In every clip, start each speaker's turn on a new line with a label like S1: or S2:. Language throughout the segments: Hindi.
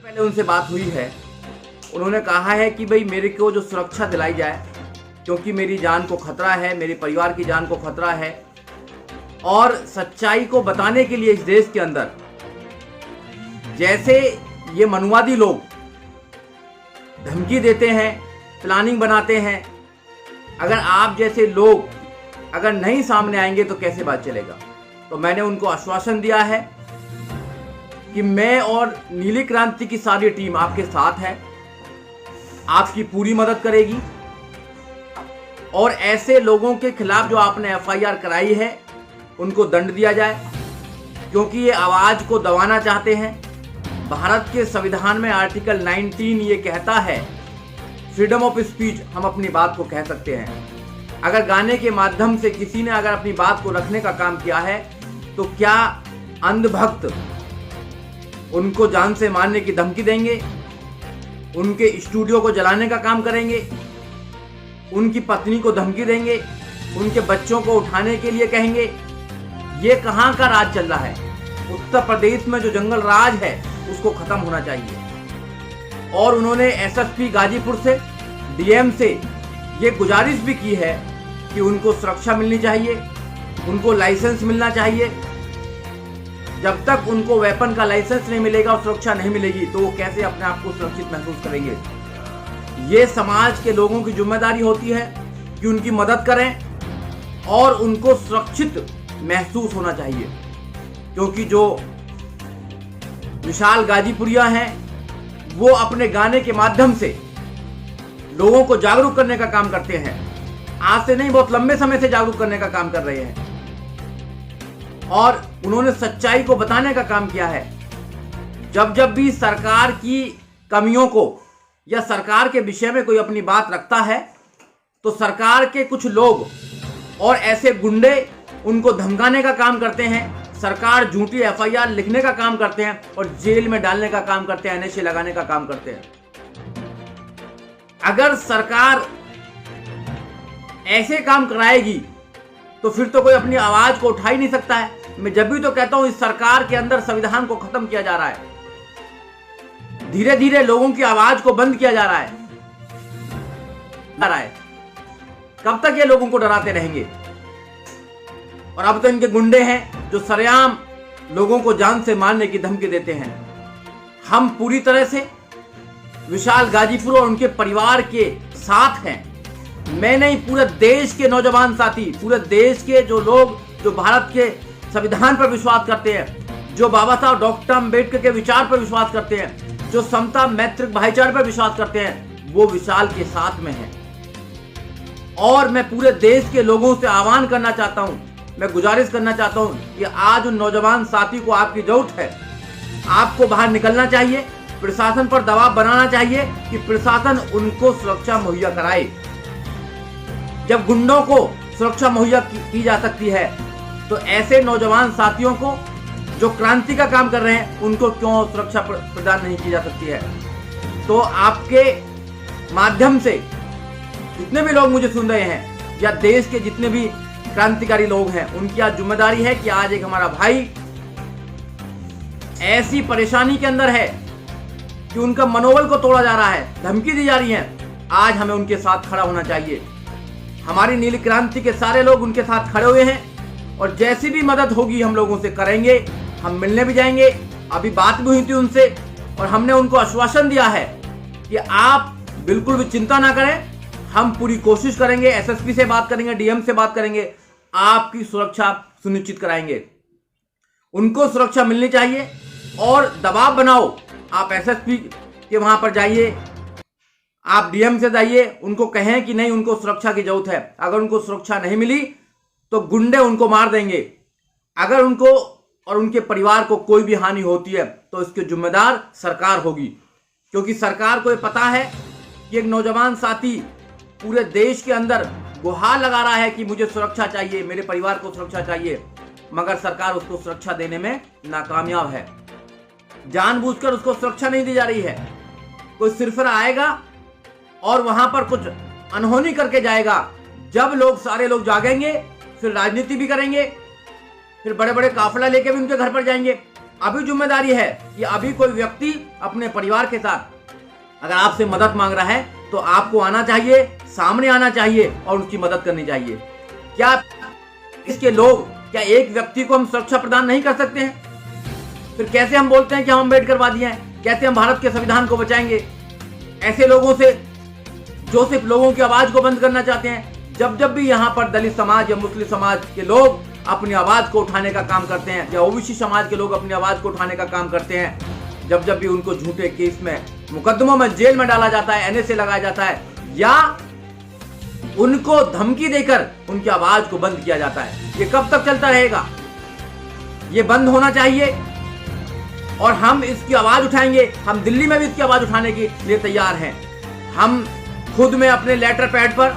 S1: पहले उनसे बात हुई है। उन्होंने कहा है कि भाई मेरे को जो सुरक्षा दिलाई जाए, क्योंकि मेरी जान को खतरा है, मेरे परिवार की जान को खतरा है। और सच्चाई को बताने के लिए इस देश के अंदर जैसे ये मनुवादी लोग धमकी देते हैं, प्लानिंग बनाते हैं, अगर आप जैसे लोग अगर नहीं सामने आएंगे तो कैसे बात चलेगा। तो मैंने उनको आश्वासन दिया है कि मैं और नीली क्रांति की सारी टीम आपके साथ है, आपकी पूरी मदद करेगी। और ऐसे लोगों के खिलाफ जो आपने एफआईआर कराई है उनको दंड दिया जाए, क्योंकि ये आवाज को दबाना चाहते हैं। भारत के संविधान में आर्टिकल 19 ये कहता है फ्रीडम ऑफ स्पीच, हम अपनी बात को कह सकते हैं। अगर गाने के माध्यम से किसी ने अगर अपनी बात को रखने का काम किया है तो क्या अंधभक्त उनको जान से मारने की धमकी देंगे, उनके स्टूडियो को जलाने का काम करेंगे, उनकी पत्नी को धमकी देंगे, उनके बच्चों को उठाने के लिए कहेंगे? ये कहां का राज चल रहा है? उत्तर प्रदेश में जो जंगल राज है उसको खत्म होना चाहिए। और उन्होंने एसएसपी गाजीपुर से, डीएम से ये गुजारिश भी की है कि उनको सुरक्षा मिलनी चाहिए, उनको लाइसेंस मिलना चाहिए। जब तक उनको वेपन का लाइसेंस नहीं मिलेगा और सुरक्षा नहीं मिलेगी तो वो कैसे अपने आप को सुरक्षित महसूस करेंगे। ये समाज के लोगों की जिम्मेदारी होती है कि उनकी मदद करें और उनको सुरक्षित महसूस होना चाहिए, क्योंकि जो विशाल गाजीपुरिया हैं वो अपने गाने के माध्यम से लोगों को जागरूक करने का काम करते हैं। आज से नहीं, बहुत लंबे समय से जागरूक करने का काम कर रहे हैं और उन्होंने सच्चाई को बताने का काम किया है। जब जब भी सरकार की कमियों को या सरकार के विषय में कोई अपनी बात रखता है तो सरकार के कुछ लोग और ऐसे गुंडे उनको धमकाने का काम करते हैं, सरकार झूठी एफआईआर लिखने का काम करते हैं और जेल में डालने का काम करते हैं, एनएसए लगाने का काम करते हैं। अगर सरकार ऐसे काम कराएगी तो फिर तो कोई अपनी आवाज को उठा ही नहीं सकता है। मैं जब भी तो कहता हूं इस सरकार के अंदर संविधान को खत्म किया जा रहा है, धीरे धीरे लोगों की आवाज को बंद किया जा रहा है। कब तक ये लोगों को डराते रहेंगे? और अब तो इनके गुंडे हैं जो सरेआम लोगों को जान से मारने की धमकी देते हैं। हम पूरी तरह से विशाल गाजीपुर और उनके परिवार के साथ हैं। मैं नहीं, पूरे देश के नौजवान साथी, पूरे देश के जो लोग जो भारत के संविधान पर विश्वास करते हैं, जो बाबा साहब डॉक्टर अम्बेडकर के विचार पर विश्वास करते हैं, जो समता मैत्रिक भाईचारे पर विश्वास करते हैं, वो विशाल के साथ में है। और मैं पूरे देश के लोगों से आह्वान करना चाहता हूं, मैं गुजारिश करना चाहता हूं कि आज उन नौजवान साथी को आपकी जरूरत है। आपको बाहर निकलना चाहिए, प्रशासन पर दबाव बनाना चाहिए कि प्रशासन उनको सुरक्षा मुहैया कराए। जब गुंडों को सुरक्षा मुहैया की जा सकती है तो ऐसे नौजवान साथियों को जो क्रांति का काम कर रहे हैं उनको क्यों सुरक्षा प्रदान नहीं की जा सकती है? तो आपके माध्यम से जितने भी लोग मुझे सुन रहे हैं या देश के जितने भी क्रांतिकारी लोग हैं, उनकी आज जिम्मेदारी है कि आज एक हमारा भाई ऐसी परेशानी के अंदर है कि उनका मनोबल को तोड़ा जा रहा है, धमकी दी जा रही है। आज हमें उनके साथ खड़ा होना चाहिए। हमारी नीली क्रांति के सारे लोग उनके साथ खड़े हुए हैं और जैसी भी मदद होगी हम लोगों से करेंगे। हम मिलने भी जाएंगे, अभी बात भी हुई थी उनसे और हमने उनको आश्वासन दिया है कि आप बिल्कुल भी चिंता ना करें, हम पूरी कोशिश करेंगे, एसएसपी से बात करेंगे, डीएम से बात करेंगे, आपकी सुरक्षा सुनिश्चित कराएंगे। उनको सुरक्षा मिलनी चाहिए और दबाव बनाओ। आप एसएसपी के वहां पर जाइए, आप डीएम से जाइए, उनको कहें कि नहीं, उनको सुरक्षा की जरूरत है। अगर उनको सुरक्षा नहीं मिली तो गुंडे उनको मार देंगे। अगर उनको और उनके परिवार को कोई भी हानि होती है तो इसके जिम्मेदार सरकार होगी, क्योंकि सरकार को ये पता है कि एक नौजवान साथी पूरे देश के अंदर गुहार लगा रहा है कि मुझे सुरक्षा चाहिए, मेरे परिवार को सुरक्षा चाहिए, मगर सरकार उसको सुरक्षा देने में नाकामयाब है। जानबूझकर उसको सुरक्षा नहीं दी जा रही है। कोई सिरफिरा आएगा और वहां पर कुछ अनहोनी करके जाएगा। जब लोग सारे लोग जागेंगे फिर राजनीति भी करेंगे, फिर बड़े बड़े काफिला लेके भी उनके घर पर जाएंगे। अभी जिम्मेदारी है कि अभी कोई व्यक्ति अपने परिवार के साथ अगर आपसे मदद मांग रहा है तो आपको आना चाहिए, सामने आना चाहिए और उसकी मदद करनी चाहिए। क्या इसके लोग, क्या एक व्यक्ति को हम सुरक्षा प्रदान नहीं कर सकते हैं? फिर कैसे हम बोलते हैं कि हम अम्बेडकरवादी हैं? कैसे हम भारत के संविधान को बचाएंगे ऐसे लोगों से जो सिर्फ लोगों की आवाज को बंद करना चाहते हैं? जब भी यहाँ पर दलित समाज या मुस्लिम समाज के लोग अपनी आवाज को उठाने का काम करते हैं या ओबीसी समाज के लोग अपनी आवाज को उठाने का काम करते हैं, जब भी उनको झूठे केस में, मुकदमों में, जेल में डाला जाता है, एनएसए लगाया जाता है या उनको धमकी देकर उनकी आवाज को बंद किया जाता है, ये कब तक चलता रहेगा? ये बंद होना चाहिए और हम इसकी आवाज उठाएंगे। हम दिल्ली में भी इसकी आवाज उठाने के लिए तैयार हैं। हम खुद में अपने लेटर पैड पर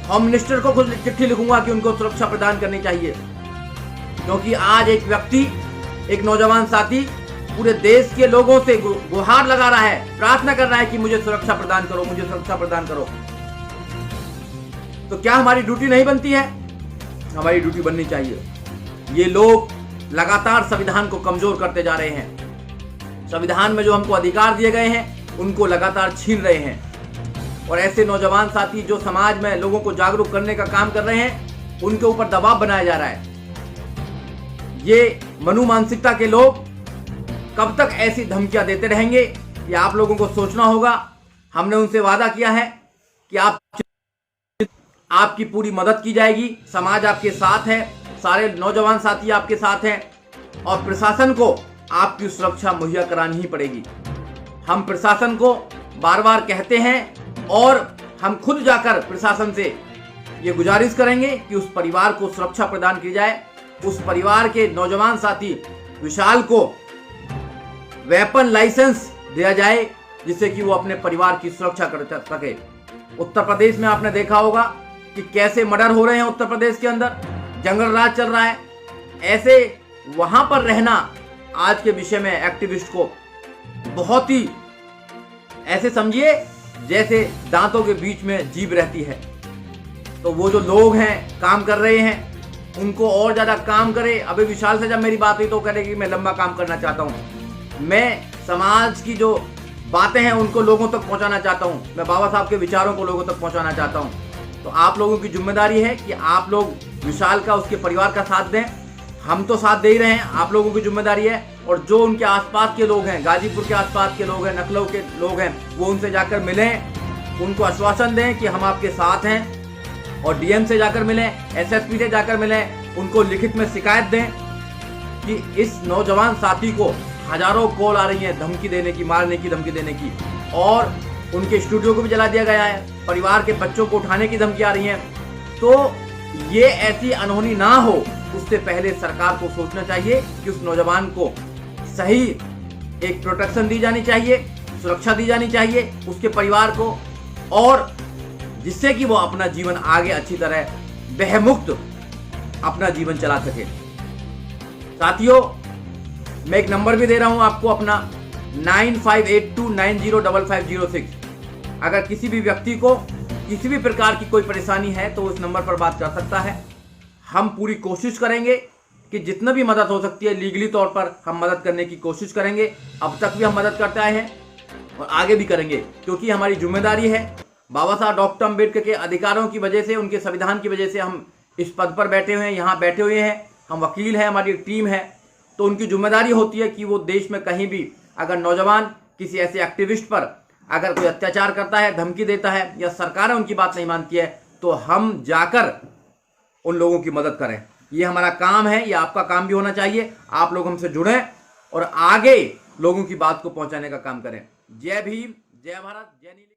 S1: होम मिनिस्टर को खुद चिट्ठी लिखूंगा कि उनको सुरक्षा प्रदान करनी चाहिए, क्योंकि आज एक व्यक्ति, एक नौजवान साथी पूरे देश के लोगों से गुहार लगा रहा है, प्रार्थना कर रहा है कि मुझे सुरक्षा प्रदान करो, मुझे सुरक्षा प्रदान करो। तो क्या हमारी ड्यूटी नहीं बनती है? हमारी ड्यूटी बननी चाहिए। ये लोग लगातार संविधान को कमजोर करते जा रहे हैं। संविधान में जो हमको अधिकार दिए गए हैं उनको लगातार छीन रहे हैं और ऐसे नौजवान साथी जो समाज में लोगों को जागरूक करने का काम कर रहे हैं उनके ऊपर दबाव बनाया जा रहा है। ये मनु मानसिकता के लोग कब तक ऐसी धमकियां देते रहेंगे, ये आप लोगों को सोचना होगा। हमने उनसे वादा किया है कि आपकी पूरी मदद की जाएगी, समाज आपके साथ है, सारे नौजवान साथी आपके साथ हैं और प्रशासन को आपकी सुरक्षा मुहैया करानी ही पड़ेगी। हम प्रशासन को बार बार कहते हैं और हम खुद जाकर प्रशासन से ये गुजारिश करेंगे कि उस परिवार को सुरक्षा प्रदान की जाए। उस परिवार के नौजवान साथी विशाल को वेपन लाइसेंस दिया जाए जिससे कि वो अपने परिवार की सुरक्षा कर सके। उत्तर प्रदेश में आपने देखा होगा कि कैसे मर्डर हो रहे हैं, उत्तर प्रदेश के अंदर जंगल राज चल रहा है। ऐसे वहां पर रहना आज के विषय में एक्टिविस्ट को बहुत ही ऐसे समझिए जैसे दांतों के बीच में जीभ रहती है। तो वो जो लोग हैं काम कर रहे हैं उनको और ज्यादा काम करे। अभी विशाल से जब मेरी बात हुई तो कह रहे कि मैं लंबा काम करना चाहता हूँ, मैं समाज की जो बातें हैं उनको लोगों तक पहुंचाना चाहता हूँ, मैं बाबा साहब के विचारों को लोगों तक पहुंचाना चाहता हूँ। तो आप लोगों की जिम्मेदारी है कि आप लोग विशाल का, उसके परिवार का साथ दें। हम तो साथ दे ही रहे हैं, आप लोगों की जिम्मेदारी है। और जो उनके आसपास के लोग हैं, गाजीपुर के आसपास के लोग हैं, नकलऊ के लोग हैं, वो उनसे जाकर मिलें, उनको आश्वासन दें कि हम आपके साथ हैं। और डीएम से जाकर मिलें, एसएसपी से जाकर मिलें, उनको लिखित में शिकायत दें कि इस नौजवान साथी को हजारों कॉल आ रही है धमकी देने की, मारने की, धमकी देने की, और उनके स्टूडियो को भी जला दिया गया है, परिवार के बच्चों को उठाने की धमकी आ रही है। तो ये ऐसी अनहोनी ना हो, उससे पहले सरकार को सोचना चाहिए कि उस नौजवान को सही एक प्रोटेक्शन दी जानी चाहिए, सुरक्षा दी जानी चाहिए उसके परिवार को, और जिससे कि वो अपना जीवन आगे अच्छी तरह बेहमुक्त अपना जीवन चला सके। साथियों, मैं एक नंबर भी दे रहा हूं आपको अपना 9582905506। अगर किसी भी व्यक्ति को किसी भी प्रकार की कोई परेशानी है तो उस नंबर पर बात कर सकता है। हम पूरी कोशिश करेंगे कि जितना भी मदद हो सकती है लीगली तौर पर हम मदद करने की कोशिश करेंगे। अब तक भी हम मदद करते आए हैं और आगे भी करेंगे, क्योंकि हमारी जिम्मेदारी है। बाबा साहब डॉक्टर अम्बेडकर के अधिकारों की वजह से, उनके संविधान की वजह से हम इस पद पर बैठे हुए हैं, यहाँ बैठे हुए हैं। हम वकील हैं, हमारी एक टीम है, तो उनकी जिम्मेदारी होती है कि वो देश में कहीं भी अगर नौजवान किसी ऐसे एक्टिविस्ट पर अगर कोई अत्याचार करता है, धमकी देता है या सरकारें उनकी बात नहीं मानती है, तो हम जाकर उन लोगों की मदद करें। ये हमारा काम है, ये आपका काम भी होना चाहिए। आप लोग हमसे जुड़ें और आगे लोगों की बात को पहुंचाने का काम करें। जय भीम, जय भारत, जय नील।